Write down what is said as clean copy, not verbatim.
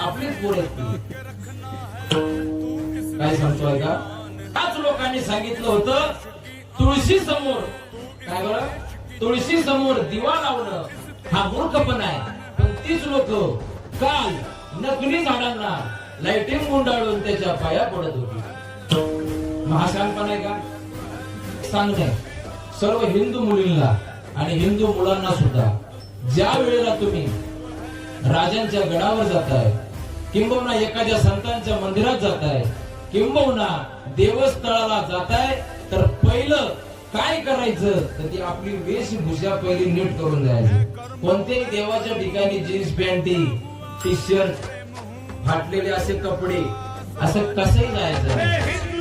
आपलीच पोर काय सांगतोय का? पाच लोकांनी सांगितलं होतं तुळशी समोर काय बरं तुळशी समोर दिवा लावणं हा मूर्खपणा आहे. पण तीच लोक काल नकली झाडांना लाइटिंग गुंडाळून त्याच्या पाया पडत होती. महाशानपणा आहे का? सांगणे सर्व हिंदू मुलींना आणि हिंदू मुलांना सुद्धा ज्या वेळेला तुम्ही राजांच्या गडावर जाताय, किंबहुना एखाद्या संतांच्या मंदिरात जाताय, किंबहुना देवस्थळाला जाताय, तर पहिलं काय करायचं तर ती आपली वेशभूषा पहिली नीट करून जायची. कोणत्याही देवाच्या ठिकाणी जीन्स पॅन्ट टी शर्ट फाटलेले असे कपडे असं कसंही जायचं.